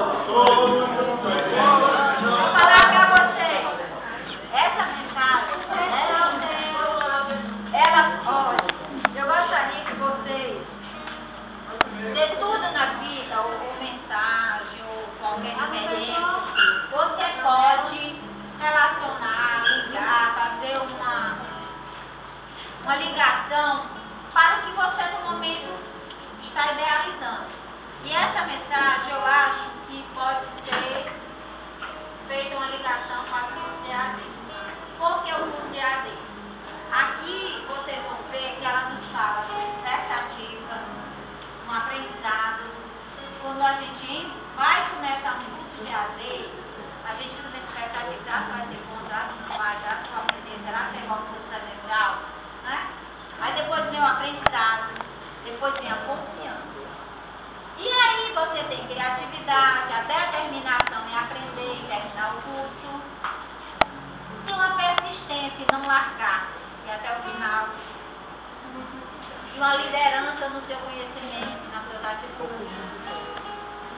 Vou falar pra vocês. Essa mensagem, olha, eu gostaria que vocês, de tudo na vida, ou mensagem, ou qualquer experiência, você pode relacionar, ligar, fazer uma ligação para o que você no momento está idealizando. E essa mensagem, eu acho que pode ser feita uma ligação com a curso de AD. Por que o curso de AD? Aqui vocês vão ver que ela nos fala de expectativa, um aprendizado. Quando a gente vai começar um curso de AD, a gente não tem expectativa, vai ser bom, não vai, só aprender, será que é igual ao curso presencial, né? Aí depois vem o aprendizado, depois vem a confiança. E aí você tem criatividade, a determinação em aprender e terminar o curso, e uma persistência em não largar, e até o final, e uma liderança no seu conhecimento, nas suas atitudes,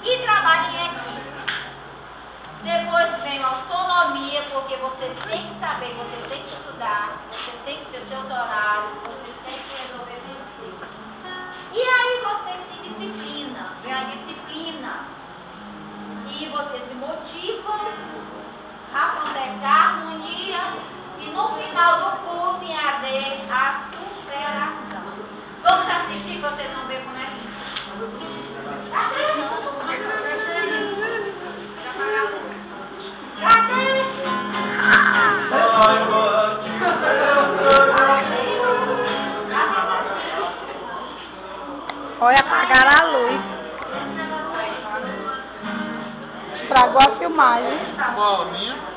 e trabalho em equipe. Depois vem a autonomia, porque você tem que saber, você tem que estudar, você tem que ter os seus horários, você tem que resolver vencer. E aí você se disciplina, vem a disciplina. E você se motiva a proteger a harmonia e no final do curso em AD a superação. Vamos assistir, vocês vão ver como é isso. Olha, apagaram a luz. Estragou a filmagem. Qual, a minha?